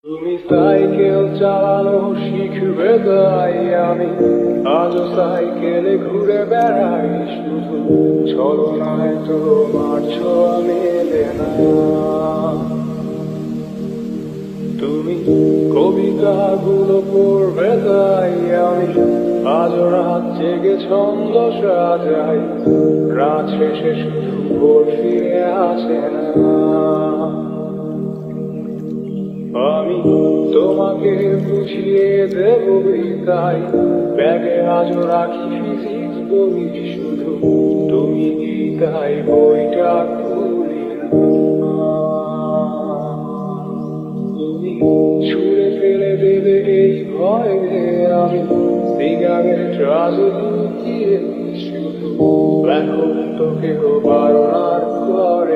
তুমি সাইকেল চালানো শিখবে তাই আমি আজও সাইকেলে ঘুরে বেড়াই শুধু ছলনায় তোমার ছোঁয়া মেলে না। তুমি কবিতাগুলো পড়বে তাই আমি আজও রাত জেগে ছন্দ সাজাই, রাত শেষে শুধু ভোর ফিরে আসে না। আমি তোমাকে বুঝিয়ে দেব তাই ব্যাগে আজও রাখি ফিজিক্স বই, শুধু তুমি গীতাই বইটা খুলি না। তুমি ছুঁড়ে ফেলে দেবে এই ভয়ে আমি সিগারেট রাজনীতিয়ে শুধু এখন তো কেউ বারণার করে